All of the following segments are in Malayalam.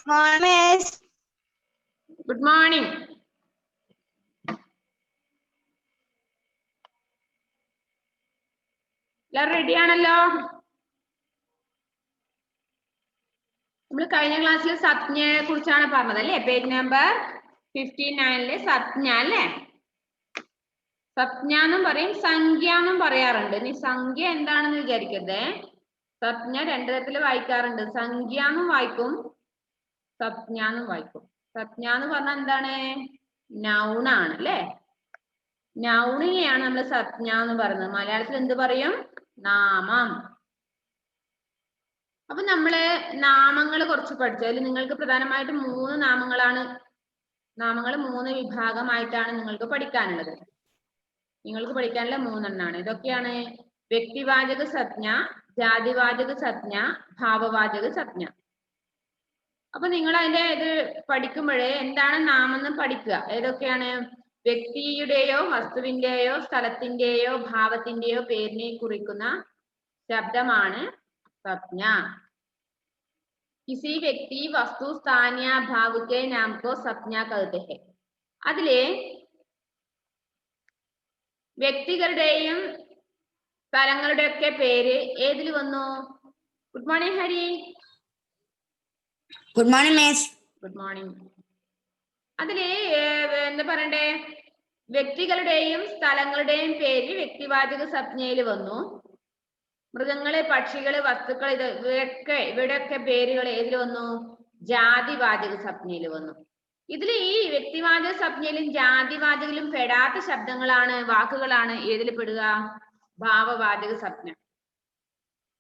Good morning. Ready ആണല്ലോ? നമ്മൾ കഴിഞ്ഞ ക്ലാസ്സിൽ സത്ഞയെ കുറിച്ചാണ് പറഞ്ഞത് അല്ലേ? പേജ് നമ്പർ 59 സത്ഞ അല്ലേ? സത്ഞ എന്നും പറയും, സംഖ്യ എന്നും പറയാറുണ്ട്. ഇനി സംഖ്യ എന്താണെന്ന് വിചാരിക്കരുത്. സത്ഞ രണ്ടു തരത്തിൽ വായിക്കാറുണ്ട്. സംഖ്യ എന്നും വായിക്കും, സത്ഞ എന്നും വായിക്കും. സത്ഞ എന്ന് പറഞ്ഞാൽ എന്താണ്? നൗൺ ആണ് അല്ലേ? നൗണിനെയാണ് നമ്മൾ സത്ഞ എന്ന് പറയുന്നത്. മലയാളത്തിൽ എന്ത് പറയും? നാമം. അപ്പൊ നമ്മള് നാമങ്ങൾ കുറച്ച് പഠിച്ചു. അതിൽ നിങ്ങൾക്ക് പ്രധാനമായിട്ടും 3 നാമങ്ങളാണ്. നാമങ്ങൾ 3 വിഭാഗമായിട്ടാണ് നിങ്ങൾക്ക് പഠിക്കാനുള്ളത്. നിങ്ങൾക്ക് പഠിക്കാനുള്ള 3 എണ്ണാണ്. ഇതൊക്കെയാണ് വ്യക്തിവാചക സജ്ഞ, ജാതിവാചക സജ്ഞ, ഭാവവാചക സജ്ഞ. അപ്പൊ നിങ്ങൾ അതിന്റെ ഇത് പഠിക്കുമ്പോഴേ എന്താണ് നാമം എന്ന് പഠിക്കുക. ഏതൊക്കെയാണ്? വ്യക്തിയുടെയോ വസ്തുവിന്റെയോ സ്ഥലത്തിന്റെയോ ഭാവത്തിന്റെയോ പേരിനെ കുറിക്കുന്ന ശബ്ദമാണ് सज्ञा। किसी व्यक्ति वस्तु स्थान या भाव के नाम को सज्ञा कहते हैं. അതിലെ വ്യക്തികളുടെയും സ്ഥലങ്ങളുടെയൊക്കെ പേര് ഏതിൽ വന്നു? Good morning Hari. Good morning miss. Good morning. അതിലെ എന്താ പറയണ്ടേ? വ്യക്തികളുടെയും സ്ഥലങ്ങളുടെയും പേര് വ്യക്തിവാചക സജ്ഞയിൽ വന്നു. മൃഗങ്ങള്, പക്ഷികള്, വസ്തുക്കൾ, ഇവിടെയൊക്കെ പേരുകൾ ഏതിൽ വന്നു? ജാതിവാചക സജ്ഞയിൽ വന്നു. ഇതിൽ ഈ വ്യക്തിവാചക സജ്ഞയിലും ജാതിവാചകയിലും പെടാത്ത ശബ്ദങ്ങളാണ്, വാക്കുകളാണ് ഏതിൽ പെടുക? ഭാവവാചക സജ്ഞ.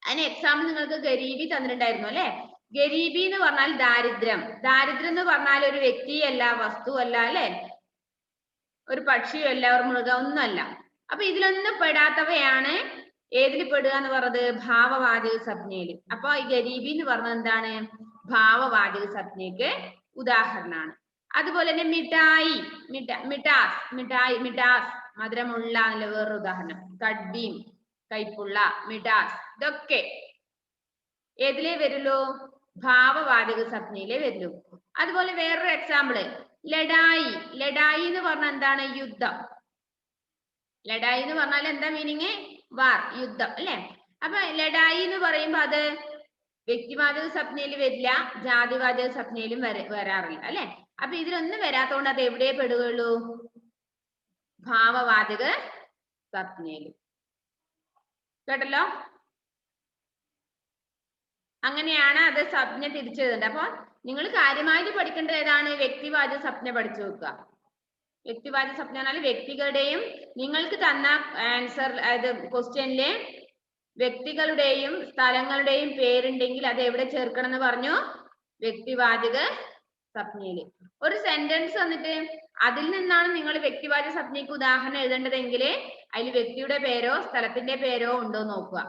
അതിന് എക്സാമ്പിൾ നിങ്ങൾക്ക് ഗരീബി തന്നിട്ടുണ്ടായിരുന്നു അല്ലെ? ഗരീബി എന്ന് പറഞ്ഞാൽ ദാരിദ്ര്യം. ദാരിദ്ര്യം എന്ന് പറഞ്ഞാൽ ഒരു വ്യക്തിയല്ല, വസ്തുവല്ല അല്ലെ? ഒരു പക്ഷിയല്ല, ഒരു മൃഗം ഒന്നുമല്ല. അപ്പൊ ഇതിലൊന്നും പെടാത്തവയാണ് ഏതിൽ പെടുക എന്ന് പറഞ്ഞത്? ഭാവവാചക സജ്ഞയില്. അപ്പൊ ഈ ഗരീബി എന്ന് പറഞ്ഞത് എന്താണ്? ഭാവവാചക സജ്ഞയ്ക്ക് ഉദാഹരണമാണ്. അതുപോലെ തന്നെ മിഠായി, മിഠാസ്, മിഠായി, മിഠാസ് മധുരമുള്ള എന്നുള്ള വേറൊരു ഉദാഹരണം. കഡ്ഡീം, കൈപ്പുള്ള, മിഠാസ് ഇതൊക്കെ ഏതിലേ വരുള്ളൂ? ഭാവവാചക സജ്ഞയിലേ വരുള്ളൂ. അതുപോലെ വേറൊരു എക്സാമ്പിള് ലഡായി. ലഡായി എന്ന് പറഞ്ഞാൽ എന്താണ്? യുദ്ധം. ലഡായി എന്ന് പറഞ്ഞാൽ എന്താ മീനിങ്? വാർ, യുദ്ധം അല്ലെ? അപ്പൊ ലഡായി എന്ന് പറയുമ്പോ അത് വ്യക്തിവാചക സജ്ഞയിൽ വരില്ല, ജാതിവാചക സജ്ഞയിലും വരാറില്ല അല്ലെ? അപ്പൊ ഇതിലൊന്നും വരാത്തോണ്ട് അത് എവിടെ പെടുകയുള്ളൂ? ഭാവവാചക സജ്ഞയിൽ. കേട്ടല്ലോ? അങ്ങനെയാണ് അത് സജ്ഞ തിരിച്ചെഴുതേണ്ടത്. അപ്പൊ നിങ്ങൾ കാര്യമായിട്ട് പഠിക്കേണ്ടത് ഏതാണ്? വ്യക്തിവാചക സജ്ഞ പഠിച്ചു വെക്കുക. വ്യക്തിവാചക സജ്ഞ എന്നാൽ വ്യക്തികളുടെയും, നിങ്ങൾക്ക് തന്ന ആൻസർ അതായത് ക്വസ്റ്റ്യനിലെ വ്യക്തികളുടെയും സ്ഥലങ്ങളുടെയും പേരുണ്ടെങ്കിൽ അത് എവിടെ ചേർക്കണം എന്ന് പറഞ്ഞു? വ്യക്തിവാചക സജ്ഞയില്. ഒരു സെന്റൻസ് വന്നിട്ട് അതിൽ നിന്നാണ് നിങ്ങൾ വ്യക്തിവാചക സജ്ഞയ്ക്ക് ഉദാഹരണം എഴുതേണ്ടതെങ്കിൽ അതിൽ വ്യക്തിയുടെ പേരോ സ്ഥലത്തിന്റെ പേരോ ഉണ്ടോ നോക്കുക.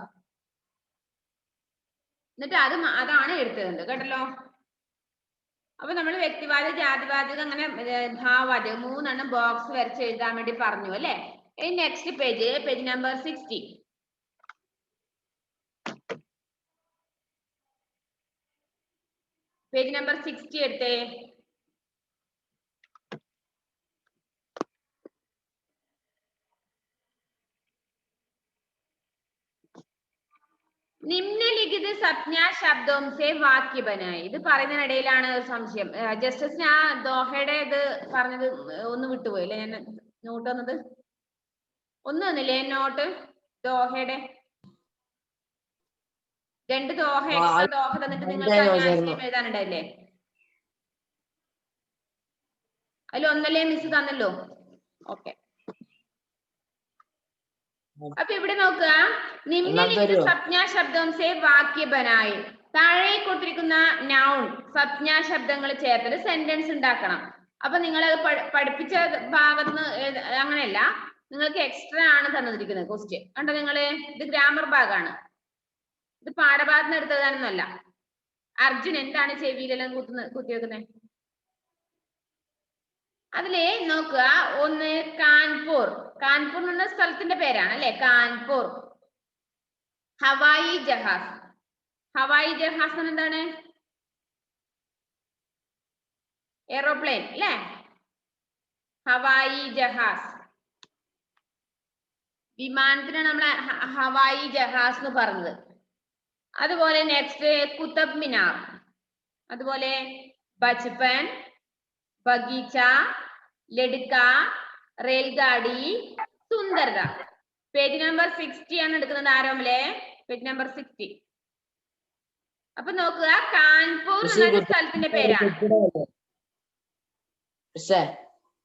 എന്നിട്ട് അതാണ് എടുത്തത്. കേട്ടല്ലോ? അപ്പൊ നമ്മൾ വ്യക്തിവാചക, ജാതിവാചകം, അങ്ങനെ ഭാവവാചകം 3 എണ്ണം ബോക്സ് വരച്ച് എഴുതാൻ വേണ്ടി പറഞ്ഞു അല്ലെ? Next page number 60. Page number 60 എടുത്തേ. നിമ്നലിഖിത സജ്ഞാ ശബ്ദവും സേ വാക്യ ബനായി. ഇത് പറയുന്നതിനിടയിലാണ് സംശയം. ജസ്റ്റിസ് ഞാൻ ദോഹയുടെ ഇത് പറഞ്ഞത് ഒന്ന് വിട്ടുപോയില്ലേ? ഞാൻ നോട്ട് വന്നത് ഒന്ന് തന്നില്ലേ നോട്ട്? ദോഹയുടെ 2 ദോഹ എക്സ്ട്രാ ദോഹ തന്നിട്ട് നിങ്ങൾക്ക് എഴുതാനുണ്ടായില്ലേ? അതിൽ ഒന്നല്ലേ മിസ് തന്നല്ലോ? ഓക്കെ. അപ്പൊ ഇവിടെ നോക്കുക, നിമ്നലിഖിത സജ്ഞാ ശബ്ദം സേ വാക്യ ബനായി. താഴെ കൊടുത്തിരിക്കുന്ന നൗൺ സജ്ഞാ ശബ്ദങ്ങൾ ചേർത്തിട്ട് സെന്റൻസ് ഉണ്ടാക്കണം. അപ്പൊ നിങ്ങൾ പഠിപ്പിച്ച ഭാഗത്ത് അങ്ങനെയല്ല, നിങ്ങൾക്ക് എക്സ്ട്രാ ആണ് തന്നിരിക്കുന്നത് ക്വസ്റ്റ്യൻ. കണ്ടോ നിങ്ങള്? ഇത് ഗ്രാമർ ഭാഗമാണ്, ഇത് പാഠഭാഗത്ത് എടുത്തതാണെന്നല്ല. അർജുൻ എന്താണ് ചെവിയിലെല്ലാം കുത്തിവെക്കുന്നത്? അതില് നോക്കുക, ഒന്ന് കാൺപൂർ. കാൺപൂർ എന്ന സ്ഥലത്തിന്റെ പേരാണ് അല്ലെ? കാൺപൂർ. ഹവായി ജഹാസ്. ഹവായി ജഹാസ് എന്താണ്? എയ്റോപ്ലെയിൻ അല്ലേ? ഹവായി ജഹാസ്. വിമാനത്തിന് നമ്മൾ ഹവായി ജഹാസ് എന്ന് പറഞ്ഞത്. അതുപോലെ നെക്സ്റ്റ് കുത്തബ് മിനാർ, അതുപോലെ ബച്പൻ, ബഗീച്ച, ലഡ്ക, റെയിൽഗാഡി, സുന്ദർദ. പേജ് നമ്പർ 60 ആണ് എടുക്കുന്നത് ആരോമലെ, പേജ് നമ്പർ 60. അപ്പൊ നോക്കുക, കാൺപൂർ എന്ന സ്ഥലത്തിന്റെ പേരാണ്.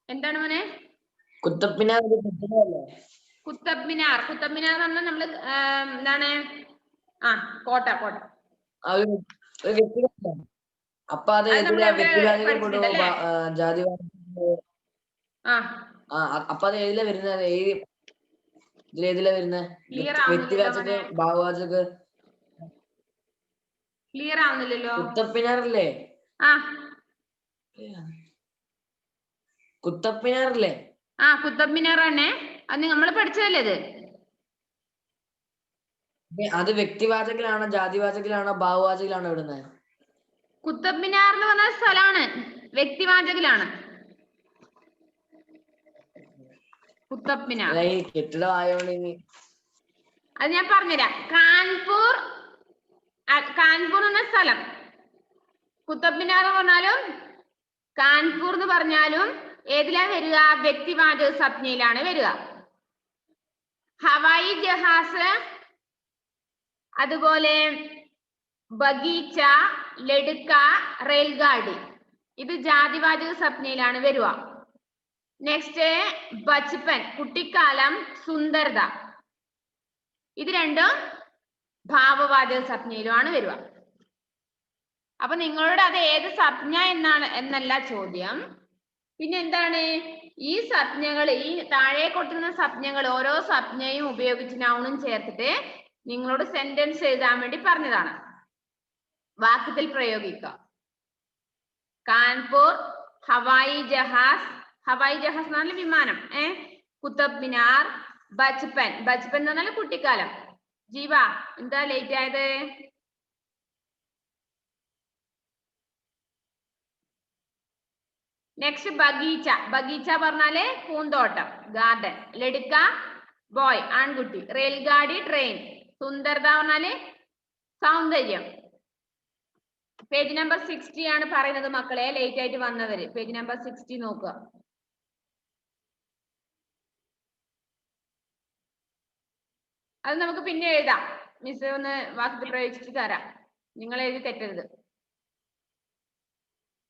എന്താണ് മോനെ? കുത്തബ് മിനാർ. കുത്തബ് മിനാർ, കുത്തബ് മിനാർ എന്ന് പറഞ്ഞാൽ നമ്മള് എന്താണ്, കോട്ട. അപ്പൊ അത് അപ്പൊ അത് ഏതിലാ വരുന്നത്? ഇതിലേതിലാ വരുന്നത്? വ്യക്തിവാചക, ഭാവവാചക? ക്ലിയർ ആവുന്നില്ലല്ലോ. കുത്തബ് മിനാറല്ലേ? കുത്തബ് മിനാറല്ലേ? കുത്തബ് മിനാർ തന്നെ. അത് നമ്മൾ പഠിച്ചതല്ലേ ഇത്? അത് വ്യക്തിവാചകിലാണോ ജാതിവാചകിലാണോ ഭാവവാചകിലാണോ ഇടുന്നത്? കുത്തബ് മിനാർ എന്ന് പറഞ്ഞ സ്ഥലമാണ്, വ്യക്തിവാചകിലാണ് കുത്തബ് മിനാർ. കെട്ടിടം ആയോണ്ട് അത് ഞാൻ പറഞ്ഞുതരാം. കാൺപൂർ എന്ന സ്ഥലം, കുത്തബ് മിനാർ എന്ന് പറഞ്ഞാലും കാൺപൂർ എന്ന് പറഞ്ഞാലും ഏതിലാ വരിക? വ്യക്തിവാചക സംജ്ഞയിലാണ് വരിക. ഹവായി ജഹാസ്, അതുപോലെ ബഗീച്ച, ലഡ്ക, റെയിൽഗാഡി, ഇത് ജാതിവാചക സംജ്ഞയിലാണ് വരിക. നെക്സ്റ്റ് ബച്പൻ, കുട്ടിക്കാലം, സുന്ദർദ, ഇത് രണ്ടും ഭാവവാചക സംജ്ഞയിലുമാണ് വരിക. അപ്പൊ നിങ്ങളോട് അത് ഏത് സംജ്ഞ എന്നല്ല ചോദ്യം. പിന്നെ എന്താണ്, ഈ സംജ്ഞകൾ, ഈ താഴെ കൊടുക്കുന്ന സംജ്ഞകൾ, ഓരോ സംജ്ഞയും ഉപയോഗിച്ച് നൗണും ചേർത്തിട്ട് നിങ്ങളോട് സെന്റൻസ് എഴുതാൻ വേണ്ടി പറഞ്ഞതാണ്. വാക്യത്തിൽ പ്രയോഗിക്കുക. കാൺപൂർ, ഹവായി ജഹാസ്, ഹവായി ജഹാസ് എന്ന് പറഞ്ഞാൽ വിമാനം, കുത്തബ് മിനാർ, ബച്പൻ, ബച്പൻ എന്ന് പറഞ്ഞാൽ കുട്ടിക്കാലം. ജീവ, എന്താ ലേറ്റ് ആയത്? നെക്സ്റ്റ് ബഗീച്ച, ബഗീച്ച പറഞ്ഞാല് പൂന്തോട്ടം, ഗാർഡൻ. ലഡ്ക ബോയ്, ആൺകുട്ടി. റെയിൽഗാഡി ട്രെയിൻ. സുന്ദർദ പറഞ്ഞാല് സൗന്ദര്യം. പേജ് നമ്പർ 60 ആണ് പറയുന്നത് മക്കളെ, ലേറ്റ് ആയിട്ട് വന്നവര്. പേജ് നമ്പർ 60 നോക്കുക. അത് നമുക്ക് പിന്നെ എഴുതാം. മിസ് ഒന്ന് വാക്യത്തിൽ പ്രയോഗിച്ചിട്ട് തരാം, നിങ്ങൾ എഴുതി തെറ്റരുത്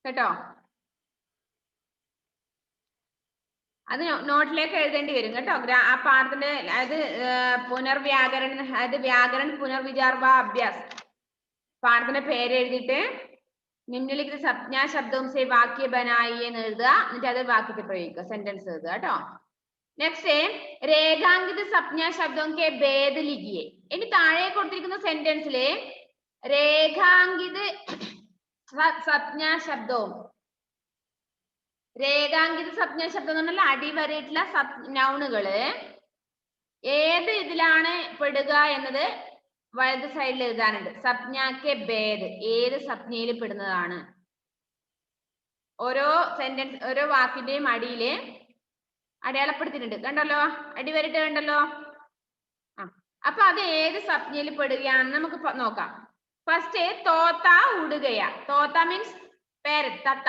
കേട്ടോ. അത് നോട്ടിലേക്ക് എഴുതേണ്ടി വരും കേട്ടോ. ആ പാഠത്തിന്റെ അത് പുനർവ്യാകരണം, അത് വ്യാകരൺ പുനർവിചാർവ അഭ്യാസ്, പാഠത്തിന്റെ പേര് എഴുതിയിട്ട് നിമ്നലിഖിത സംജ്ഞാ ശബ്ദവും സേ വാക്യ ബനായി എന്ന് എഴുതുക. എന്നിട്ട് അത് വാക്യത്തിൽ പ്രയോഗിക്കുക, സെന്റൻസ് എഴുതുക കേട്ടോ. നെക്സ്റ്റ് രേഖാങ്കിത സംജ്ഞാ ശബ്ദവും കെ ഭേദ ലിഖിയെ. ഇനി താഴെ കൊടുത്തിരിക്കുന്ന സെന്റൻസില് രേഖാങ്കിത സംജ്ഞാ ശബ്ദവും, രേഖാങ്കിത സംജ്ഞാ ശബ്ദം എന്ന് പറഞ്ഞാൽ അടിവരയിട്ടുള്ള നൗണുകള് ഏത് ഇതിലാണ് പെടുക എന്നത് വലത് സൈഡിൽ എഴുതാനുണ്ട്. സംജ്ഞാക്കെ ഭേദ്, ഏത് സംജ്ഞയിൽ പെടുന്നതാണ്. ഓരോ സെന്റൻസ്, ഓരോ വാക്കിന്റെയും അടിയില് അടയാളപ്പെടുത്തിയിട്ടുണ്ട്, കണ്ടല്ലോ, അടിവരയിട്ട് കണ്ടല്ലോ. അപ്പൊ അത് ഏത് സംജ്ഞയിൽ പെടുകയാണെന്ന് നമുക്ക് നോക്കാം. ഫസ്റ്റ് തോത്ത ഉടുകയാ. തോത്ത മീൻസ് പേര്, തത്ത.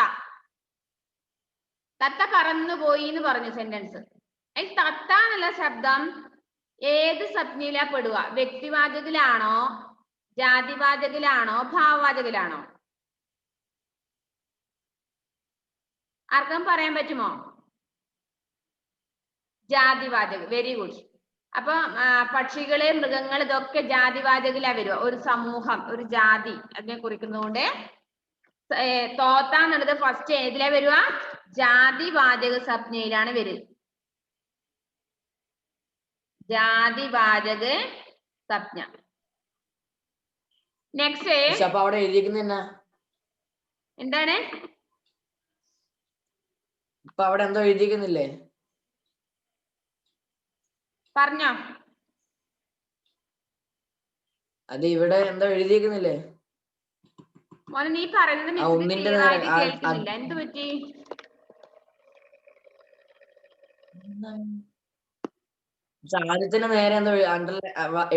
തത്ത പറന്നുപോയി എന്ന് പറഞ്ഞു സെന്റൻസ്. തത്ത എന്നുള്ള ശബ്ദം ഏത് സംജ്ഞയിലാ പെടുക? വ്യക്തിവാചകിലാണോ, ജാതിവാചകിലാണോ, ഭാവവാചകിലാണോ? ആർക്കും പറയാൻ പറ്റുമോ? ജാതിവാചക. Very good. അപ്പൊ പക്ഷികള്, മൃഗങ്ങൾ, ഇതൊക്കെ ജാതിവാചകിലാ വരിക. ഒരു സമൂഹം, ഒരു ജാതി അതിനെ കുറിക്കുന്നതുകൊണ്ട് തോത്ത എന്നുള്ളത് ഫസ്റ്റ് ഏതിലാ വരിക? ജാതിവാചക സംജ്ഞയിലാണ് വരിക. ജാതിവാചക സംജ്ഞ. നെക്സ്റ്റ് അവിടെ എഴുതിയിരിക്കുന്ന എന്താണ്? ഇപ്പൊ അവിടെ എന്തോ എഴുതിയിരിക്കുന്നില്ലേ? പറഞ്ഞോ. അത് ഇവിടെ എന്തോ എഴുതിയിരിക്കുന്നില്ലേ? മോനെ നീ പറയുന്നത് മിസ്സിന് ഒന്നിന്റെ ക്ലിയർ നേരെ ആയിട്ട് കേൾക്കുന്നില്ല. എന്ത് പറ്റി? ആദ്യത്തിന് നേരെ എന്തോ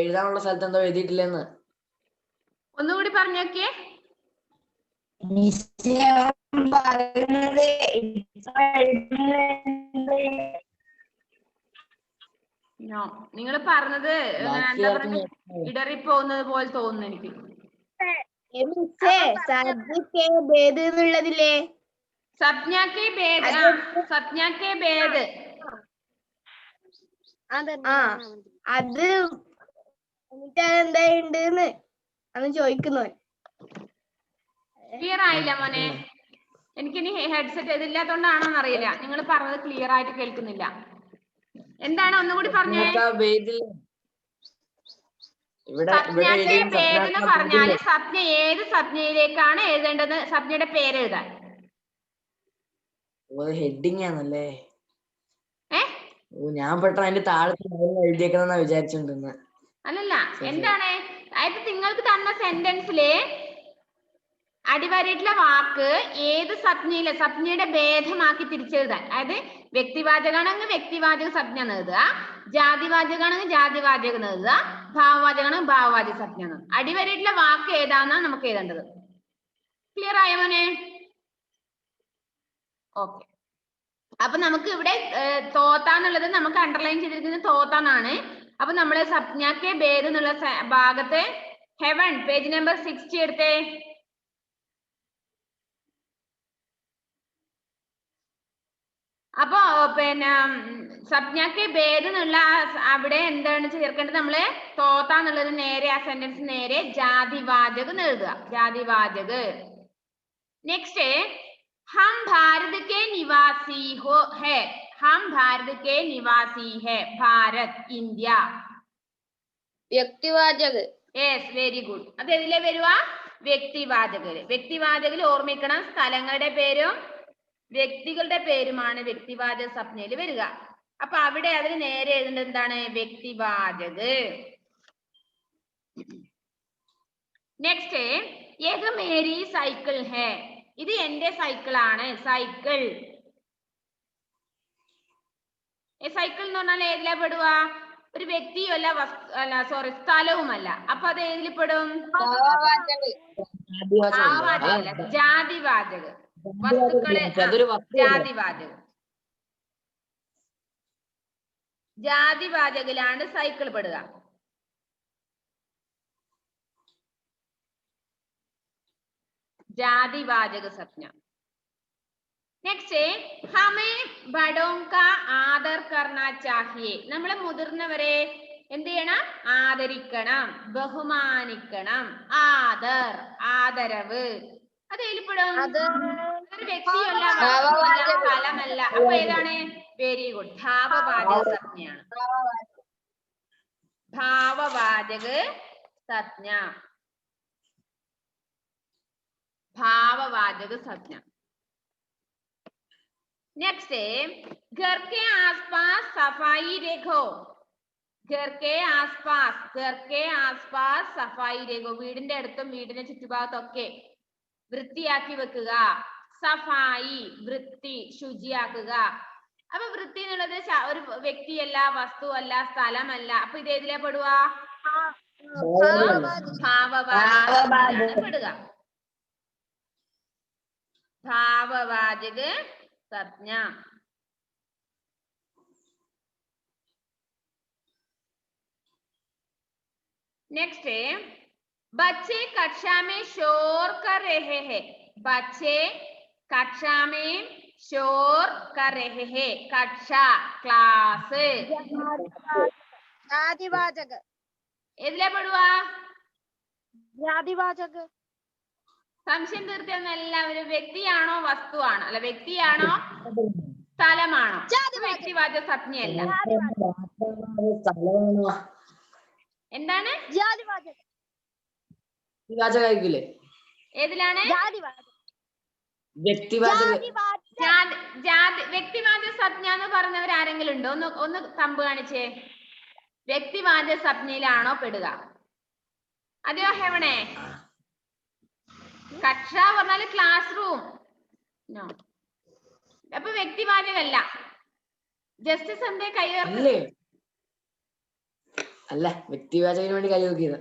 എഴുതാനുള്ള സ്ഥലത്ത് എന്തോ എഴുതിയിട്ടില്ലെന്ന്. ഒന്നുകൂടി പറഞ്ഞോക്കേ. നോ, നിങ്ങൾ പറഞ്ഞത് എന്താ പറയുക, ഇടറിപ്പോകുന്നത് പോലെ തോന്നുന്നു എനിക്ക്. സപ്ന കെ ഭേദ്, സപ്ന കെ ഭേദ് അത് എന്താ അന്ന് ചോദിക്കുന്നു. ക്ലിയർ ആയില്ല മോനെ. എനിക്കിനി ഹെഡ്സെറ്റ് ഇതില്ലാത്തോണ്ടാണോ അറിയില്ല, നിങ്ങൾ പറഞ്ഞത് ക്ലിയർ ആയിട്ട് കേൾക്കുന്നില്ല. എന്താണ് ഒന്നുകൂടി പറഞ്ഞേ. സപ്നക്കെ ഭേദ് എന്ന് പറഞ്ഞാല് സപ്ന ഏത് സപ്നയിലേക്കാണ് എഴുതേണ്ടത്? സപ്നയുടെ പേര് എഴുതാൻ. ഹെഡിങ് ആണല്ലേ? ഞാൻ പെട്ടെന്ന് അതിന്റെ താഴെ എഴുതിയേക്കുന്ന വിചാരിച്ചോണ്ടിരുന്ന. അല്ലല്ല, എന്താണ് അതായത് നിങ്ങൾക്ക് തന്ന സെന്റൻസില് അടിവരയിട്ടുള്ള വാക്ക് ഏത് സപ്നയിലെ സപ്നയുടെ ഭേദമാക്കി തിരിച്ചെഴുതാൻ. അതായത് വ്യക്തിവാചകമാണെങ്കിൽ വ്യക്തിവാചക സപ്ന എന്ന് എഴുതുക, ജാതിവാചകമാണെങ്കിൽ ജാതിവാചകം എന്ന് എഴുതുക, ഭാവവാചകമാണെങ്കിൽ ഭാവവാചക സപ്ന എന്ന്. അടിവരയിട്ടുള്ള വാക്ക് ഏതാണെന്നാണ് നമുക്ക് എഴുതേണ്ടത്. ക്ലിയർ ആയോ മോനെ? ഓക്കെ. അപ്പൊ നമുക്ക് ഇവിടെ തോത്താന്നുള്ളത് നമുക്ക് അണ്ടർലൈൻ ചെയ്തിരിക്കുന്നത് തോത്താന്നാണ്. അപ്പൊ നമ്മള് സപ്നക്കെ ഭേദ് എന്നുള്ള ഭാഗത്ത് ഹെവൻ പേജ് നമ്പർ 60 എടുത്തേ. അപ്പൊ പിന്നെ സപ്നക്കെ ഭേദ് എന്നുള്ള അവിടെ എന്താണ് ചേർക്കേണ്ടത്? നമ്മള് തോത്താന്നുള്ളത് നേരെ ആ സെന്റൻസ് നേരെ ജാതിവാചക് എന്ന് എഴുതുക. ജാതിവാചക്. നെക്സ്റ്റ്, हम भारत के निवासी हो है. हम भारत के निवासी है. भारत, ഇന്ത്യ. വ്യക്തിവാചക്. Yes, very good. അത് എതിലെ വരുവാ? വ്യക്തിവാചകര്. വ്യക്തിവാചകിൽ ഓർമ്മിക്കണം, സ്ഥലങ്ങളുടെ പേരും വ്യക്തികളുടെ പേരുമാണ് വ്യക്തിവാചക സപ്നയിൽ വരിക. അപ്പൊ അവിടെ അതിന് നേരെ എഴുതേണ്ടത് എന്താണ്? വ്യക്തിവാചക്. നെക്സ്റ്റ്, ഏക മേരി സൈക്കിൾ ഹേ. ഇത് എന്റെ സൈക്കിൾ ആണ്. സൈക്കിൾ. സൈക്കിൾ എന്ന് പറഞ്ഞാൽ ഏതിലാ പെടുക? ഒരു വ്യക്തിയല്ല, സ്ഥലവുമല്ല. അപ്പൊ അത് ഏതിൽ പെടും? ജാതിവാചക്. വസ്തുക്കളെ ജാതിവാചക്. ജാതിവാചകിലാണ് സൈക്കിൾ പെടുക. ജാതിവാചക സപ്ന. നെക്സ്റ്റ്, ഹമേ ബഡോं का ആദർ करना चाहिए. നമ്മളെ മുതിർന്നവരെ എന്ത് ചെയ്യണം? ആദരിക്കണം, ബഹുമാനിക്കണം. ആദർ, ആദരവ്. അത് ഏതിൽപ്പെടും? ഒരു വ്യക്തിയല്ല, വസ്തുവല്ല, സ്ഥലമല്ല. അപ്പൊ ഏതാണ്? വെരി ഗുഡ്, ഭാവവാചക സപ്നയാണ്. ഭാവവാചക സപ്ന. ഭാവവാചക സപ്ന. नेक्स्ट है, घर के आसपास सफाई रखो. घर के आसपास, घर के आसपास सफाई रखो. വീടിന്റെ അടുത്തും വീടിന്റെ ചുറ്റുഭാഗത്തൊക്കെ വൃത്തിയാക്കി വെക്കുക. സഫായി, വൃത്തി, ശുചിയാക്കുക. അപ്പൊ വൃത്തി എന്നുള്ളത് ഒരു വ്യക്തിയല്ല, വസ്തുവല്ല, സ്ഥലമല്ല. അപ്പൊ ഇത് ഏതിലാ പെടുക? ഭാവവാചകത്തിലാണ് പെടുക. ഭാവവാചക सप्न. नेक्स्ट है, बच्चे कक्षा में शोर कर रहे हैं. बच्चे कक्षा में शोर कर रहे हैं. कक्षा, क्लास. ജാതിവാചക്. ഏതിലാ പെടുവാ? ജാതിവാചക്. സംശയം തീർത്തിയൊന്നും എല്ലാവരും വ്യക്തിയാണോ വസ്തുവാണോ? അല്ല, വ്യക്തിയാണോ സ്ഥലമാണോ? വ്യക്തിവാചക സപ്നയല്ല. എന്താണ്? ഏതിലാണ്? വ്യക്തിവാചക സപ്ന എന്ന് പറഞ്ഞവർ ആരെങ്കിലും ഉണ്ടോ? ഒന്ന് തമ്പ് കാണിച്ചേ. വ്യക്തിവാചക സപ്നയിലാണോ പെടുക? അതെയോ ഹെവണേ? കക്ഷ പറഞ്ഞാല് ക്ലാസ് റൂം. അപ്പൊ വ്യക്തിവാചകല്ല. ജസ്റ്റിസ് എന്തേ കൈ ഉയർത്തി? അല്ലേ അല്ല വ്യക്തിവാചകന് വേണ്ടി കൈ നോക്കിയത്.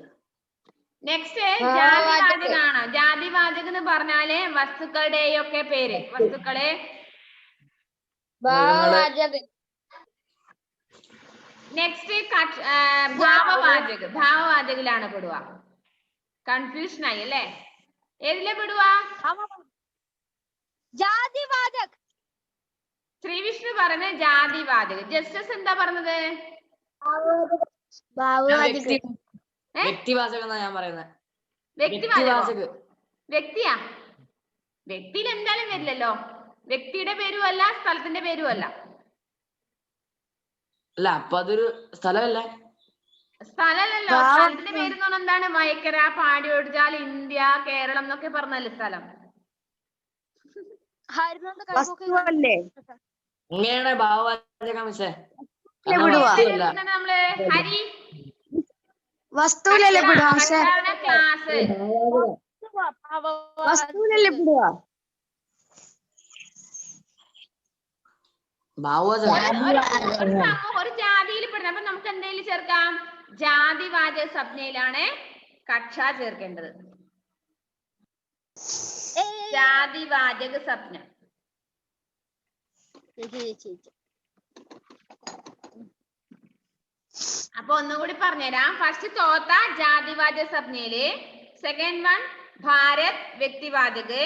നെക്സ്റ്റ് ജാതിവാചകാണ്. ജാതിവാചകം എന്ന് പറഞ്ഞാല് വസ്തുക്കളുടെയും ഒക്കെ പേര്. വസ്തുക്കളെ ഭാവവാചകം. നെക്സ്റ്റ് ഭാവവാചക. ഭാവവാചകിലാണ് പെടുക. കൺഫ്യൂഷൻ ആയി അല്ലേ? ഏതിലെ പെടുക? ജാതിവാചകം. ശ്രീവിഷ്ണു പറഞ്ഞ ജാതിവാചകം. ജസ്റ്റിസ് എന്താ പറഞ്ഞത്? ഭാവവാചകം. വ്യക്തിവാചകം എന്നാ ഞാൻ പറയുന്നത്. വ്യക്തിവാചകം. വ്യക്തിയാ? വ്യക്തിയിൽ എന്തായാലും വരില്ലല്ലോ. വ്യക്തിയുടെ പേരും അല്ല, സ്ഥലത്തിന്റെ പേരും അല്ല. അല്ല അപ്പൊ അതൊരു സ്ഥലമല്ല. സ്ഥലമല്ലല്ലോ. സ്ഥലത്തിന്റെ പേര് എന്ന് പറഞ്ഞാൽ എന്താണ്? വയക്കര, പാടിയോടിച്ചാൽ, ഇന്ത്യ, കേരളം എന്നൊക്കെ പറഞ്ഞല്ലേ സ്ഥലം. ഇങ്ങനെയാണ് ഭാവവാചകം മിസ്സേ. നമ്മള് ഹരി വസ്തുവിലല്ലേ പെടുക? ക്ലാസ് വസ്തുവിലല്ലേ പെടുക? ഒരു ജാതിയിൽ പെടുന്നത്. അപ്പൊ നമുക്ക് എന്തെങ്കിലും ചേർക്കാം? ജാതിവാചക സംജ്ഞയിലാണ് കക്ഷ ചേർക്കേണ്ടത്. ജാതിവാചക സംജ്ഞ. അപ്പൊ ഒന്നുകൂടി പറഞ്ഞുതരാം. ഫസ്റ്റ് തോത്ത ജാതിവാചക സംജ്ഞയില്, സെക്കൻഡ് വൺ ഭാരത് വ്യക്തിവാചക്,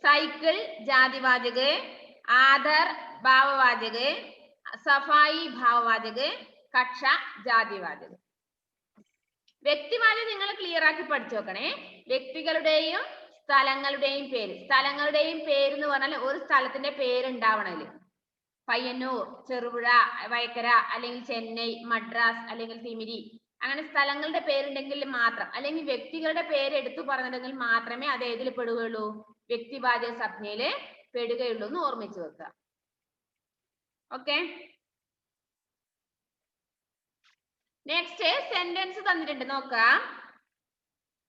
സൈക്കിൾ ജാതിവാചക്, ആധാർ ഭാവവാചക്, സഫായി ഭാവവാചക്, കക്ഷ ജാതിവാചക്. വ്യക്തിവാചകം നിങ്ങൾ ക്ലിയർ ആക്കി പഠിച്ചു നോക്കണേ. വ്യക്തികളുടെയും സ്ഥലങ്ങളുടെയും പേര്. സ്ഥലങ്ങളുടെയും പേര് എന്ന് പറഞ്ഞാൽ ഒരു സ്ഥലത്തിന്റെ പേരുണ്ടാവണല്. പയ്യന്നൂർ, ചെറുപുഴ, വയക്കര, അല്ലെങ്കിൽ ചെന്നൈ, മദ്രാസ്, അല്ലെങ്കിൽ തിമിരി, അങ്ങനെ സ്ഥലങ്ങളുടെ പേരുണ്ടെങ്കിൽ മാത്രം, അല്ലെങ്കിൽ വ്യക്തികളുടെ പേര് എടുത്തു പറഞ്ഞിട്ടുണ്ടെങ്കിൽ മാത്രമേ അത് ഏതിൽ പെടുകയുള്ളൂ? വ്യക്തിവാചക സംജ്ഞയില് പെടുകയുള്ളൂ എന്ന് ഓർമ്മിച്ചു വെക്കുക. ഓക്കെ. നെക്സ്റ്റ് സെന്റൻസ് തന്നിട്ടുണ്ട്, നോക്കാം.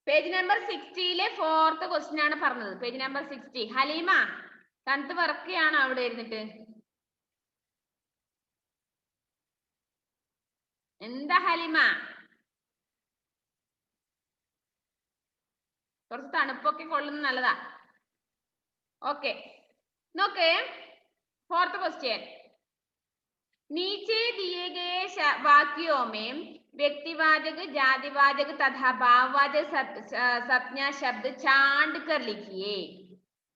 പേജ് നമ്പർ 60-ലെ 4th ക്വസ്റ്റ്യൻ ആണ് പറഞ്ഞത്. Page number 60. ഹലീമ തണുത്ത് വിറക്കുകയാണ് അവിടെ ഇരുന്നിട്ട്. എന്താ ഹലീമ? കുറച്ച് തണുപ്പൊക്കെ കൊള്ളുന്നത് നല്ലതാ. ഓക്കെ, നോക്ക് 4th क्वेश्चन. नीचे दिए गए वाक्यों में व्यक्तिवाचक, जातिवाचक तथा भाववाचक संज्ञा शब्द छांट कर लिखिए.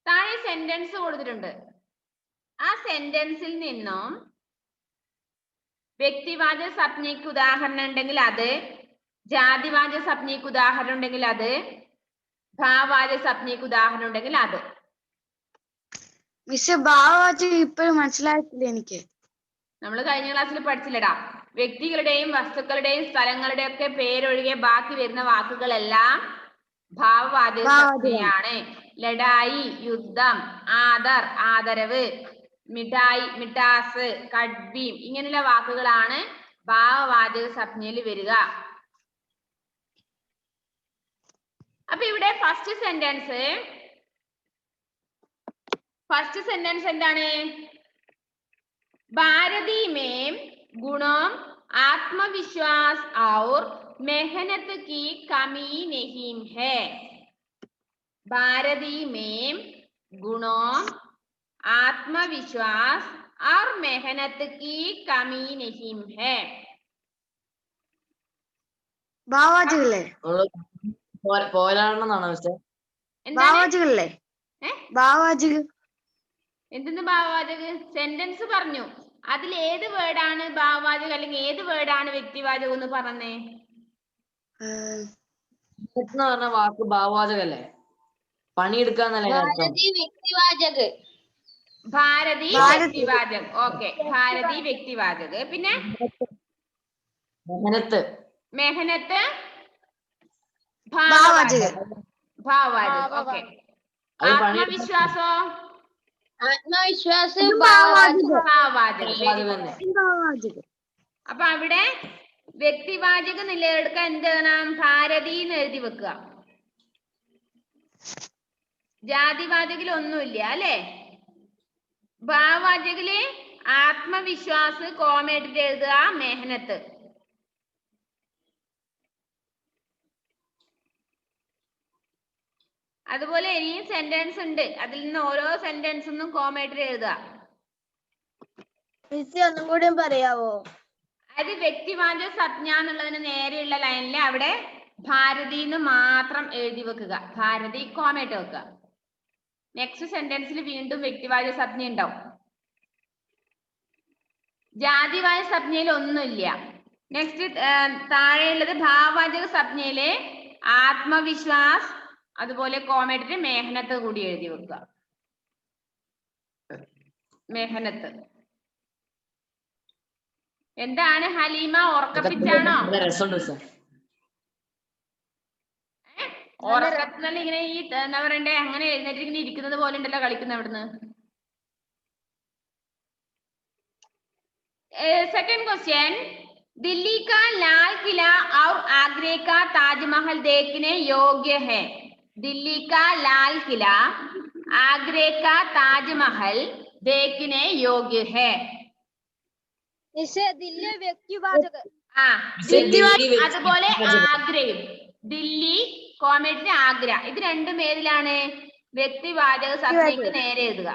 താഴെ സെന്റൻസ് കൊടുത്തിട്ടുണ്ട്. ആ സെന്റൻസിൽ നിന്നും വ്യക്തിവാചക സംജ്ഞയ്ക്ക് ഉദാഹരണം ഉണ്ടെങ്കിൽ അത്, ജാതിവാചക സംജ്ഞയ്ക്ക് ഉദാഹരണം ഉണ്ടെങ്കിൽ അത്, ഭാവവാചക സംജ്ഞയ്ക്ക് ഉദാഹരണം ഉണ്ടെങ്കിൽ അത്. മിസ് ഭാവവാചകം ഇപ്പോഴും മനസ്സിലായിട്ടില്ല എനിക്ക്. നമ്മൾ കഴിഞ്ഞ ക്ലാസ്സിൽ പഠിച്ചില്ലടാ. വ്യക്തികളുടെയും വസ്തുക്കളുടെയും സ്ഥലങ്ങളുടെയും ഒക്കെ പേരൊഴികെ ബാക്കി വരുന്ന വാക്കുകളെല്ലാം ഭാവവാചക സംജ്ഞയാണ്. ലഡായി യുദ്ധം, ആദർ ആദരവ്, മിഠായി മിഠാസ്, കഡ്ബീം, ഇങ്ങനെയുള്ള വാക്കുകളാണ് ഭാവവാചക സംജ്ഞയിൽ വരിക. അപ്പൊ ഇവിടെ ഫസ്റ്റ് സെന്റൻസ് എന്താണ്? भारती में गुणों आत्मविश्वास और मेहनत की कमी नहीं है. भारती में गुणों आत्मविश्वास और मेहनत की कमी नहीं है. ഭാവവാചകല്ലേ? പോരാണെന്നാണോ മിസ്റ്റർ? ഭാവവാചകല്ലേ? ഭാവവാചകം എന്തെന്ന് ഭാവവാചക? സെന്റൻസ് പറഞ്ഞു. അതിൽ ഏത് വേർഡാണ് ഭാവവാചകം, അല്ലെങ്കിൽ ഏത് വേർഡാണ് വ്യക്തിവാചകം എന്ന് പറഞ്ഞേ? പറഞ്ഞ വാക്ക് ഭാവവാചകല്ലേ? പണിയെടുക്കാന്നല്ലേ അർത്ഥം? ഭാരതി വ്യക്തിവാചക്. ഓക്കെ, ഭാരതി വ്യക്തിവാചക്. പിന്നെ മെഹനത്ത് ഭാവവാചക്. ഓക്കെ. ആത്മവിശ്വാസോ? ആത്മവിശ്വാസം അപ്പൊ അവിടെ വ്യക്തിവാചക നിലയെടുക്കാൻ എന്ത് വേണം? ഭാരതി എന്ന് എഴുതി വെക്കുക. ജാതിവാചകിൽ ഒന്നുമില്ല അല്ലെ. ഭാവവാചകില് ആത്മവിശ്വാസ് കോമേറ്റിട്ട് എഴുതുക മെഹനത്ത്. അതുപോലെ ഇനിയും സെന്റൻസ് ഉണ്ട്, അതിൽ നിന്ന് ഓരോ സെന്റൻസ് ഒന്നും കോമേറ്റിട്ട് എഴുതുക. ഒന്നും കൂടി പറയാവോ? അത് വ്യക്തിവാചക സംജ്ഞ എന്നുള്ളതിന് നേരെയുള്ള ലൈനിൽ അവിടെ ഭാരതി എന്ന് മാത്രം എഴുതി വെക്കുക. ഭാരതി കോമേറ്റ് വെക്കുക. നെക്സ്റ്റ് സെന്റൻസിൽ വീണ്ടും വ്യക്തിവാചക സംജ്ഞ ഉണ്ടാവും. ജാതിവാചക സംജ്ഞയിൽ ഒന്നുമില്ല. നെക്സ്റ്റ് താഴെയുള്ളത് ഭാവവാചക സംജ്ഞയിലെ ആത്മവിശ്വാസ് അതുപോലെ കോമേറ്റിട്ട് മെഹനത്ത് കൂടി എഴുതി വെക്കുക. മെഹനത്ത് എന്താണ് ഹലീമ, ഉറക്കപ്പിച്ചാണോ? ഉറക്കത്തിനല്ല ഇങ്ങനെ ഈ എന്താ പറയണ്ടേ, അങ്ങനെ എഴുന്നേറ്റ് ഇങ്ങനെ ഇരിക്കുന്നത് പോലെ ഉണ്ടല്ലോ കളിക്കുന്ന അവിടുന്ന്. सेकंड क्वेश्चन, दिल्ली का लाल किला और आगरे का ताजमहल देखने योग्य है. दिल्ली का लाल किला, आगरे का ताजमहल देखने योग्य है. इसे दिल्ली व्यक्तिवाचक. അതുപോലെ ആഗ്രയും. ദില്ലി കോമേറ്റിന് ആഗ്ര, ഇത് രണ്ടും ഏതിലാണ്? വ്യക്തിവാചക സംജ്ഞയ്ക്ക് നേരെ എഴുതുക.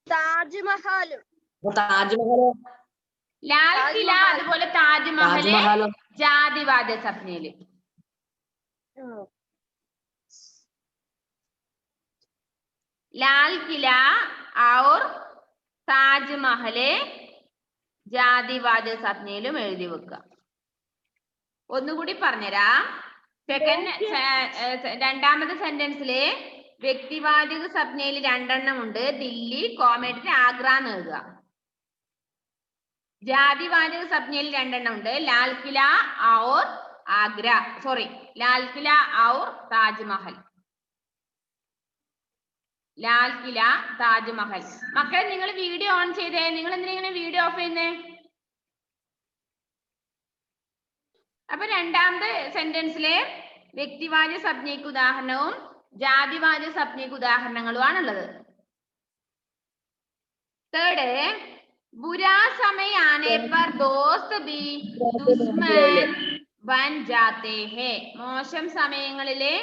താജ്മഹൽ, ലാൽ കില അതുപോലെ താജ്മഹല് ജാതിവാചക സംജ്ഞയില്. लाल किला और താജ്മഹല് ജാതിവാചക സംജ്ഞയിലും എഴുതി വെക്കുക. ഒന്നുകൂടി പറഞ്ഞുതരാ. രണ്ടാമത്തെ സെന്റൻസില് വ്യക്തിവാചക സംജ്ഞയിൽ രണ്ടെണ്ണം ഉണ്ട്. ദില്ലി കോമേറ്റിന് ആഗ്ര എന്ന് എഴുതുക. ജാതിവാചക സംജ്ഞയിൽ രണ്ടെണ്ണം ഉണ്ട്. ലാൽ കില और ആഗ്ര, സോറി ലാൽ കില और താജ്മഹൽ. ലാൽ കില താജ്മഹൽ. മക്കളെ നിങ്ങൾ വീഡിയോ ഓൺ ചെയ്തേ. നിങ്ങൾ എന്തിനാ ഇങ്ങനെ വീഡിയോ ഓഫ് ചെയ്യുന്നേ? അപ്പൊ രണ്ടാമത്തെ സെന്റൻസിലെ വ്യക്തിവാചക സംജ്ഞയ്ക്ക് ഉദാഹരണവും ജാതിവാചക സംജ്ഞയ്ക്ക് ഉദാഹരണങ്ങളുമാണ് ഉള്ളത്. തേർഡ്, बुरा समय आने पर दोस्त भी दुश्मन बन जाते हैं. മോശം സമയങ്ങളിലെ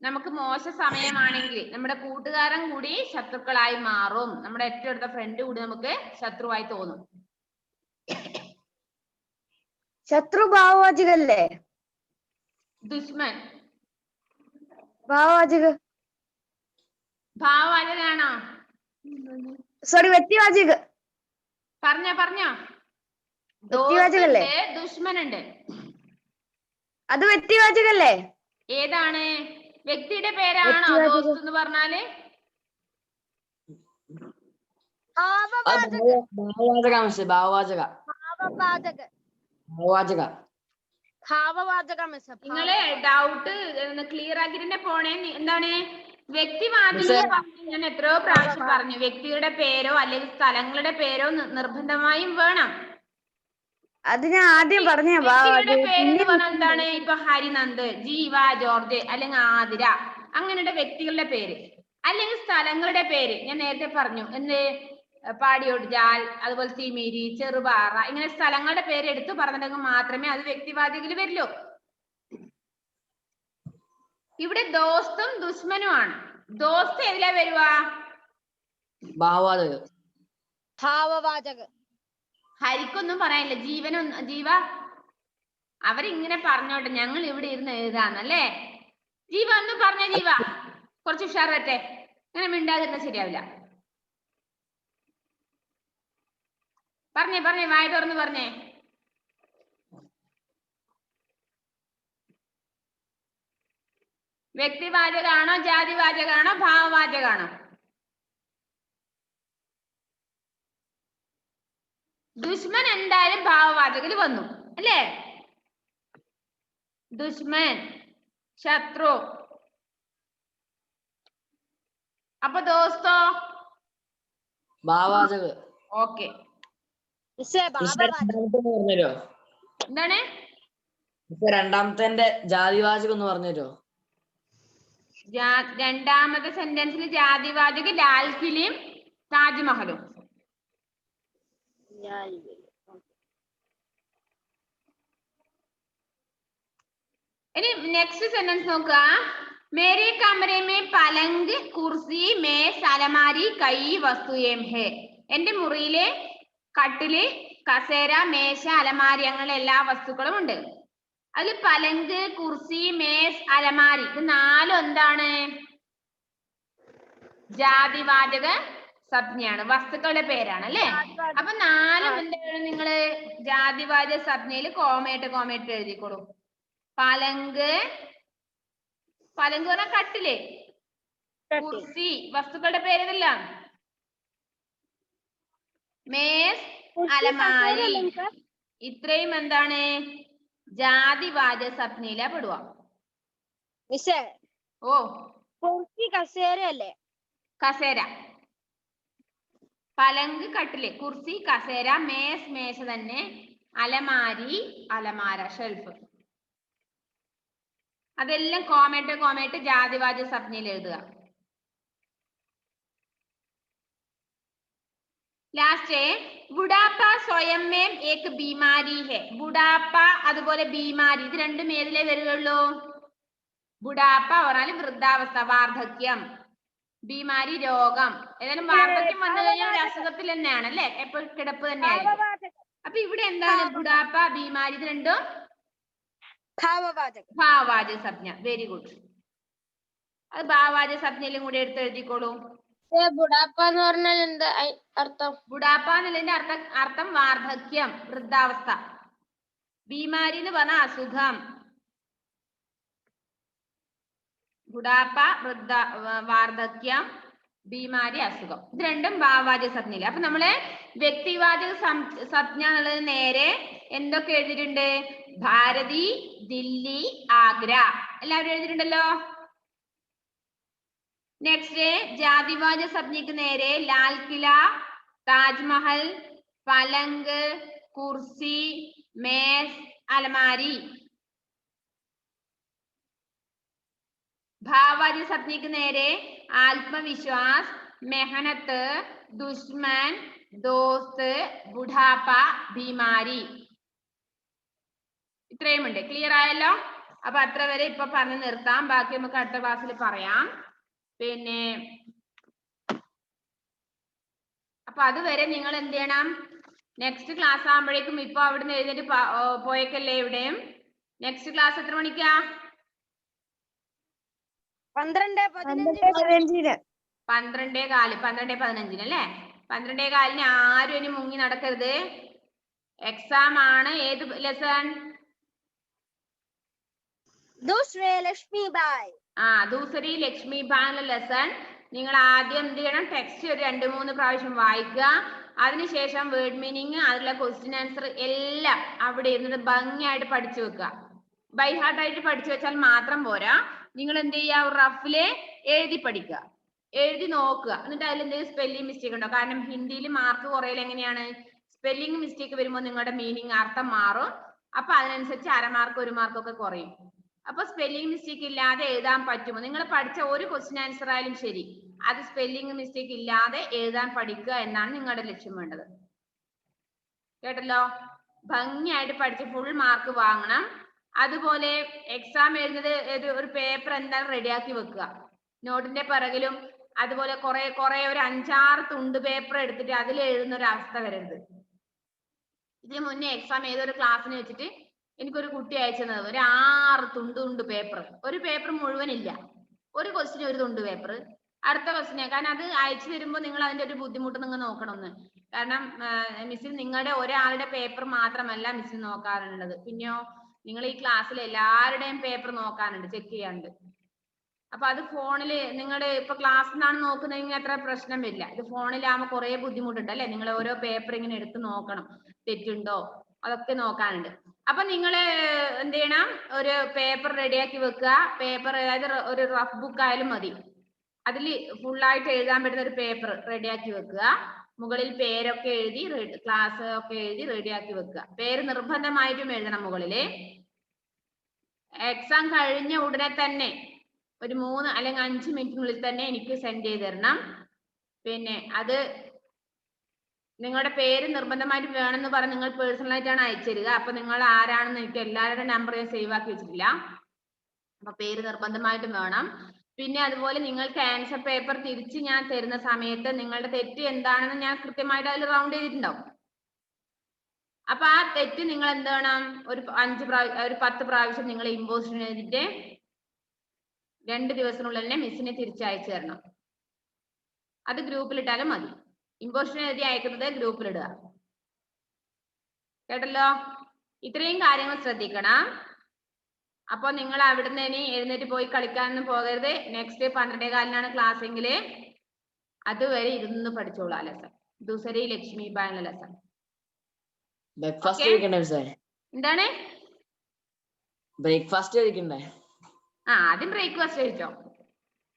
നമുക്ക് മോശ സമയമാണെങ്കിൽ നമ്മുടെ കൂട്ടുകാരൻ കൂടി ശത്രുക്കളായി മാറും. നമ്മുടെ ഏറ്റവും അടുത്ത ഫ്രണ്ട് കൂടി നമുക്ക് ശത്രുവായി തോന്നും. ശത്രു ഭാവവാചകല്ലേ? ദുഷ്മൻ ഭാവവാചക. ഭാവവാചകാണോ? സോറി, വ്യക്തിവാചക. പറഞ്ഞോ. വ്യക്തിവാചകല്ലേ? ദുഷ്മൻ ഉണ്ട്. അത് വ്യക്തിവാചകല്ലേ? ഏതാണ്? വ്യക്തിയുടെ പേരാണോ ദോസ്ത് എന്ന് പറഞ്ഞാല്? നിങ്ങള് ഡൗട്ട് ക്ലിയർ ആക്കിട്ട് പോണേ. എന്താണ് വ്യക്തിവാചകം? ഞാൻ എത്രയോ പ്രാവശ്യം പറഞ്ഞു, വ്യക്തിയുടെ പേരോ അല്ലെങ്കിൽ സ്ഥലങ്ങളുടെ പേരോ നിർബന്ധമായും വേണം. അത് ഞാൻ ആദ്യം പറഞ്ഞ വ്യക്തിയുടെ പേര് പറഞ്ഞാൽ എന്താണ്? ഇപ്പൊ ഹരിനന്ദ്, ജീവ, ജോർജ് അല്ലെങ്കിൽ ആതിര, അങ്ങനെയുള്ള വ്യക്തികളുടെ പേര്. അല്ലെങ്കിൽ സ്ഥലങ്ങളുടെ പേര് ഞാൻ നേരത്തെ പറഞ്ഞു, എന്ത് പാടിയോട്ജാൽ, അതുപോലെ തിമിരി, ചെറുപാറ, ഇങ്ങനെ സ്ഥലങ്ങളുടെ പേര് എടുത്തു പറഞ്ഞിട്ടുണ്ടെങ്കിൽ മാത്രമേ അത് വ്യക്തിവാചകിൽ വരില്ലോ. ഇവിടെ ദോസ്തും ദുഷ്മനുമാണ്. ദോസ്ത് ഏതിലാ വരുവാ? ഭാവവാചക. ഹരിക്കൊന്നും പറയാനില്ല. ജീവ അവരിങ്ങനെ പറഞ്ഞോട്ടെ, ഞങ്ങൾ ഇവിടെ ഇരുന്ന് എഴുതാന്നല്ലേ. ജീവ ഒന്നും പറഞ്ഞ, ജീവ കുറച്ച് ഉഷാറട്ടെ. ഇങ്ങനെ മിണ്ടാതിരുന്ന ശരിയാവില്ല. പറഞ്ഞേ വായ തുറന്ന് പറഞ്ഞേ. വ്യക്തിവാചകാണോ ജാതിവാചകാണോ ഭാവവാചകാണോ? ദുഷ്മൻ എന്തായാലും ഭാവവാചകിൽ വന്നു അല്ലേ? ദുഷ്മൻ, ശത്രു. അപ്പൊ ദോസ്തോ? ഭാവവാചക. ഓക്കെ. എന്താണ് രണ്ടാമത്തെ ജാതിവാചകം എന്ന് പറഞ്ഞുതരോ? രണ്ടാമത്തെ സെന്റൻസിൽ ജാതിവാചക ലാൽ കിലയും താജ്മഹലും. ഇനി നെക്സ്റ്റ് സെന്റൻസ് നോക്കുക. മേരെ കമരെ മേ പലങ്ക് കുർസി മേസ് അലമാരി കൈ വസ്തുയേം ഹെ. എന്റെ മുറിയിലെ കട്ടില് കസേര മേശ അലമാരി അങ്ങനെ എല്ലാ വസ്തുക്കളും ഉണ്ട്. അതിൽ പലങ്ക് കുർസി മേസ് അലമാരി ഇത് നാലും എന്താണ്? ജാതിവാചക സംജ്ഞയാണ്, വസ്തുക്കളുടെ പേരാണ് അല്ലെ. അപ്പൊ നാലും എന്താണ് നിങ്ങള് ജാതിവാചക സംജ്ഞയിൽ കോമയിട്ട് എഴുതിക്കോളൂ. പലങ്ക് പറഞ്ഞ കട്ടില്, കുർസി വസ്തുക്കളുടെ പേരല്ല, മേസ് അലമാരി ഇത്രയും എന്താണ് ജാതിവാചക സംജ്ഞയിലാ പെടുക. ഓ കസേര അല്ലേ? കസേര, പലങ്ക് കട്ടില്, കുർസി കസേര, മേസ് മേശ തന്നെ, അലമാരി അലമാര ഷെൽഫ്. അതെല്ലാം കോമയിട്ട് ജാതിവാചക സംജ്ഞയിൽ എഴുതുക. ലാസ്റ്റ് ബുഡാപ്പ സ്വയം മേം ഏക് ബീമാരി ഹെ. ബുഡാപ്പ അതുപോലെ ബീമാരി ഇത് രണ്ടും ഏതിലേ വരികയുള്ളൂ? ബുഡാപ്പ പറഞ്ഞാൽ വൃദ്ധാവസ്ഥ, വാർദ്ധക്യം. ബീമാരി രോഗം. ഏതായാലും വാർദ്ധക്യം വന്നു കഴിഞ്ഞാൽ ഒരു അസുഖത്തിൽ തന്നെയാണ് അല്ലെ, എപ്പോഴും കിടപ്പ് തന്നെയായിരിക്കും. അപ്പൊ ഇവിടെ എന്താണ് ബുഡാപ്പ ബീമാരി ഇത് രണ്ടും ഭാവവാചക സംജ്ഞ. Very good. അത് ഭാവവാചക സംജ്ഞയിലും കൂടി എടുത്ത് എഴുതിക്കോളൂ. ബുഡാപ്പ എന്ന് പറഞ്ഞാൽ എന്താ അർത്ഥം? ബുഡാപ്പ എന്നുള്ളതിന്റെ അർത്ഥം വാർദ്ധക്യം, വൃദ്ധാവസ്ഥ. ബീമാരി എന്ന് പറഞ്ഞ അസുഖം. ബുഡാപ്പ വാർദ്ധക്യം, ബീമാരി അസുഖം. ഇത് രണ്ടും ഭാവവാചക സംജ്ഞയില്. അപ്പൊ നമ്മള് വ്യക്തിവാചക സംജ്ഞ എന്നുള്ളത് നേരെ എന്തൊക്കെ എഴുതിയിട്ടുണ്ട്? ഭാരതി, ദില്ലി, ആഗ്ര എല്ലാവരും എഴുതിയിട്ടുണ്ടല്ലോ. നെക്സ്റ്റ് ജാതിവാചക സംജ്ഞയ്ക്ക് നേരെ ലാൽ കില, താജ്മഹൽ, പലങ്ക്, കുർസി, മേസ്, അലമാരി. ഭാവവാചക സംജ്ഞയ്ക്ക് നേരെ ആത്മവിശ്വാസ്, മെഹനത്ത്, ദുഷ്മൻ, ദോസ്ത്, ബുഢാപ്പ, ബീമാരി. ഇത്രയുമുണ്ട്. ക്ലിയർ ആയല്ലോ? അപ്പൊ അത്ര വരെ ഇപ്പൊ പറഞ്ഞു നിർത്താം, ബാക്കി നമുക്ക് അടുത്ത ക്ലാസ്സിൽ പറയാം. പിന്നെ അപ്പൊ അതുവരെ നിങ്ങൾ എന്ത് ചെയ്യണം? നെക്സ്റ്റ് ക്ലാസ് ആകുമ്പോഴേക്കും ഇപ്പൊ അവിടുന്ന് എഴുതിട്ട് പോയേക്കല്ലേ ഇവിടെയും. നെക്സ്റ്റ് ക്ലാസ് എത്ര മണിക്കാ? 12:15. 12:15 അല്ലേ? 12:15 ആരും ഇനി മുങ്ങി നടക്കരുത്. എക്സാം ആണ്. ഏത് ലെസൺ? ദൂസരി ലക്ഷ്മി ബായ് ലെസൺ. നിങ്ങൾ ആദ്യം എന്ത് ചെയ്യണം? ടെക്സ്റ്റ് ഒരു 2-3 പ്രാവശ്യം വായിക്കുക. അതിനുശേഷം വേർഡ് മീനിങ്, അതിലുള്ള ക്വസ്റ്റ്യൻ ആൻസർ എല്ലാം അവിടെ ഇരുന്നിട്ട് ഭംഗിയായിട്ട് പഠിച്ചു വെക്കുക. ബൈ ഹാർട്ട് ആയിട്ട് പഠിച്ചു വെച്ചാൽ മാത്രം പോരാ, നിങ്ങൾ എന്ത് ചെയ്യുക? റഫില് എഴുതി പഠിക്കുക, എഴുതി നോക്കുക. എന്നിട്ട് അതിൽ എന്തെങ്കിലും സ്പെല്ലിംഗ് മിസ്റ്റേക്ക് ഉണ്ടോ? കാരണം ഹിന്ദിയിൽ മാർക്ക് കുറയൽ എങ്ങനെയാണ്? സ്പെല്ലിംഗ് മിസ്റ്റേക്ക് വരുമ്പോൾ നിങ്ങളുടെ മീനിങ് അർത്ഥം മാറും. അപ്പൊ അതിനനുസരിച്ച് 1/2 മാർക്ക് 1 മാർക്ക് ഒക്കെ കുറയും. അപ്പൊ സ്പെല്ലിംഗ് മിസ്റ്റേക്ക് ഇല്ലാതെ എഴുതാൻ പറ്റുമോ? നിങ്ങൾ പഠിച്ച ഒരു ക്വസ്റ്റ്യൻ ആൻസർ ആയാലും ശരി, അത് സ്പെല്ലിംഗ് മിസ്റ്റേക്ക് ഇല്ലാതെ എഴുതാൻ പഠിക്കുക എന്നാണ് നിങ്ങളുടെ ലക്ഷ്യം വേണ്ടത്. കേട്ടല്ലോ? ഭംഗിയായിട്ട് പഠിച്ച് ഫുൾ മാർക്ക് വാങ്ങണം. അതുപോലെ എക്സാം എഴുതുന്നത് ഒരു പേപ്പർ എന്തായാലും റെഡിയാക്കി വെക്കുക. നോട്ടിന്റെ പിറകിലും അതുപോലെ കുറെ ഒരു 5-6 തുണ്ട് പേപ്പർ എടുത്തിട്ട് അതിൽ എഴുതുന്ന ഒരു അവസ്ഥ വരരുത്. ഇതിന് മുന്നേ എക്സാം ഏതൊരു ക്ലാസ്സിന് വെച്ചിട്ട് എനിക്കൊരു കുട്ടി അയച്ചു തന്നത് ഒരു 6 തുണ്ട് പേപ്പർ. ഒരു പേപ്പർ മുഴുവനില്ല, ഒരു ക്വസ്റ്റിന് ഒരു തുണ്ട് പേപ്പർ. അടുത്ത ക്വസ്റ്റിന്, കാരണം അത് അയച്ചു തരുമ്പോൾ നിങ്ങൾ അതിന്റെ ഒരു ബുദ്ധിമുട്ട് നിങ്ങൾ നോക്കണമെന്ന്. കാരണം മിസ്സിൽ നിങ്ങളുടെ ഒരാളുടെ പേപ്പർ മാത്രമല്ല മിസ്സിൽ നോക്കാറുള്ളത്, പിന്നെയോ നിങ്ങൾ ഈ ക്ലാസ്സിൽ എല്ലാവരുടെയും പേപ്പർ നോക്കാനുണ്ട്, ചെക്ക് ചെയ്യാനുണ്ട്. അപ്പൊ അത് ഫോണില് നിങ്ങളുടെ ഇപ്പൊ ക്ലാസ്സിൽ നിന്നാണ് നോക്കുന്നതെങ്കിൽ അത്ര പ്രശ്നം വരില്ല. ഇത് ഫോണിലാകുമ്പോൾ കുറെ ബുദ്ധിമുട്ടുണ്ട് അല്ലെ? നിങ്ങൾ ഓരോ പേപ്പർ ഇങ്ങനെ എടുത്ത് നോക്കണം, തെറ്റുണ്ടോ അതൊക്കെ നോക്കാനുണ്ട്. അപ്പൊ നിങ്ങൾ എന്ത് ചെയ്യണം? ഒരു പേപ്പർ റെഡിയാക്കി വെക്കുക. പേപ്പർ അതായത് ഒരു റഫ് ബുക്ക് ആയാലും മതി, അതിൽ ഫുള്ളായിട്ട് എഴുതാൻ പറ്റുന്ന ഒരു പേപ്പർ റെഡിയാക്കി വെക്കുക. മുകളിൽ പേരൊക്കെ എഴുതി ക്ലാസ് ഒക്കെ എഴുതി റെഡിയാക്കി വെക്കുക. പേര് നിർബന്ധമായിട്ടും എഴുതണം മുകളില്. എക്സാം കഴിഞ്ഞ ഉടനെ തന്നെ ഒരു 3 അല്ലെങ്കിൽ 5 മിനിറ്റിനുള്ളിൽ തന്നെ എനിക്ക് സെൻഡ് ചെയ്ത് തരണം. പിന്നെ അത് നിങ്ങളുടെ പേര് നിർബന്ധമായിട്ട് വേണമെന്ന് പറഞ്ഞ് നിങ്ങൾ പേഴ്സണൽ ആയിട്ടാണ് അയച്ചു തരിക. അപ്പൊ നിങ്ങൾ ആരാണെന്ന് എനിക്ക് എല്ലാവരുടെ നമ്പർ ഞാൻ സേവ് ആക്കി വെച്ചിട്ടില്ല. അപ്പൊ പേര് നിർബന്ധമായിട്ടും വേണം. പിന്നെ അതുപോലെ നിങ്ങൾക്ക് ആൻസർ പേപ്പർ തിരിച്ച് ഞാൻ തരുന്ന സമയത്ത് നിങ്ങളുടെ തെറ്റ് എന്താണെന്ന് ഞാൻ കൃത്യമായിട്ട് അതിൽ റൗണ്ട് ചെയ്തിട്ടുണ്ടാവും. അപ്പൊ ആ തെറ്റ് നിങ്ങൾ എന്ത് വേണം, ഒരു 10 പ്രാവശ്യം നിങ്ങൾ ഇമ്പോസിഷൻ എഴുതിയിട്ട് 2 ദിവസത്തിനുള്ളിൽ തന്നെ മിസ്സിനെ തിരിച്ചയച്ചു തരണം. അത് ഗ്രൂപ്പിലിട്ടാലും മതി. ഇമ്പോസിഷൻ എഴുതി അയക്കുന്നത് ഗ്രൂപ്പിലിടുക. കേട്ടല്ലോ? ഇത്രയും കാര്യങ്ങൾ ശ്രദ്ധിക്കണം. അപ്പൊ നിങ്ങൾ അവിടുന്ന് ഇനി എഴുന്നേറ്റ് പോയി കളിക്കാനൊന്നും പോകരുത്. നെക്സ്റ്റ് 12:15 ക്ലാസ് എങ്കിൽ അതുവരെ ഇരുന്ന് പഠിച്ചോളൂ. ആ ലെസൺ ദുസരി ലക്ഷ്മി ബായുള്ള ലെസൺ. ബ്രേക്ക്ഫാസ്റ്റ് കഴിക്കണ്ടേ മിസ്സേ? എന്താണ്? ബ്രേക്ക്ഫാസ്റ്റ് കഴിക്കണ്ടേ? ആദ്യം ബ്രേക്ക്ഫാസ്റ്റ് കഴിച്ചോ.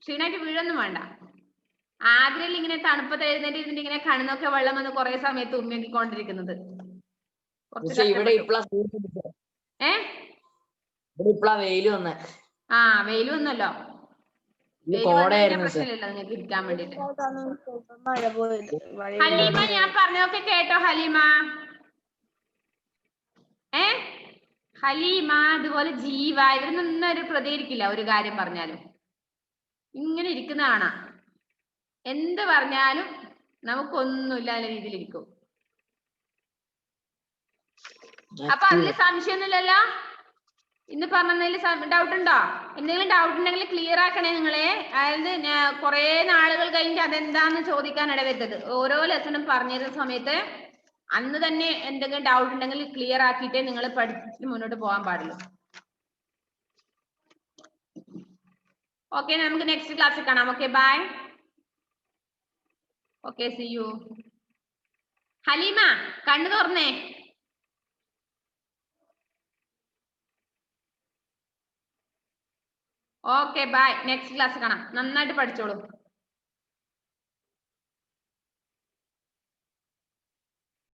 ക്ഷീണായിട്ട് വീഴൊന്നും വേണ്ട. ആദ്യം ഇങ്ങനെ തണുപ്പത്ത് എഴുന്നേറ്റ് ഇരുന്നിട്ട് ഇങ്ങനെ കണ്ണൊക്കെ വെള്ളം വന്ന് കുറെ സമയത്ത് ഉമ്മിക്കൊണ്ടിരിക്കുന്നത്. മിസ്സേ ഇവിടെ ഇപ്പളാ വെയില് വന്നേ. വെയിൽ വന്നല്ലോ. കോടയായിരുന്നു മിസ്സേ. പ്രശ്നമില്ലല്ലോ നിങ്ങൾക്ക് ഇരിക്കാൻ വേണ്ടിട്ട്. മഴ പോയത് ഹലീമ, ഞാൻ പറഞ്ഞതൊക്കെ കേട്ടോ ഹലീമ? ഹലീമ അതുപോലെ ജീവ ഇവരൊന്നും ഒരു പ്രതികരിക്കില്ല. ഒരു കാര്യം പറഞ്ഞാലും ഇങ്ങനെ ഇരിക്കുന്ന കാണാം. എന്ത് പറഞ്ഞാലും നമുക്കൊന്നുമില്ലാത്ത രീതിയിൽ ഇരിക്കും. അപ്പൊ അതിൽ സംശയമൊന്നുമില്ലല്ലോ? ഇന്ന് പറഞ്ഞതിൽ ഡൗട്ട് ഉണ്ടോ? എന്തെങ്കിലും ഡൗട്ട് ഉണ്ടെങ്കിൽ ക്ലിയർ ആക്കണേ നിങ്ങളെ. അതായത് കുറെ നാളുകൾ കഴിഞ്ഞിട്ട് അതെന്താന്ന് ചോദിക്കാൻ ഇടവരുത്തത്. ഓരോ ലെസണും പറഞ്ഞിരുന്ന സമയത്ത് അന്ന് തന്നെ എന്തെങ്കിലും ഡൗട്ട് ഉണ്ടെങ്കിൽ ക്ലിയർ ആക്കിയിട്ടേ നിങ്ങൾ പഠിച്ചിട്ട് മുന്നോട്ട് പോകാൻ പാടുള്ളൂ. ഓക്കെ, നമുക്ക് നെക്സ്റ്റ് ക്ലാസ്സിൽ കാണാം. Okay, bye. Okay, see you. Halima കണ്ണു തുറന്നേ. Okay, bye. നെക്സ്റ്റ് ക്ലാസ് കാണാം. നന്നായിട്ട് പഠിച്ചോളൂ.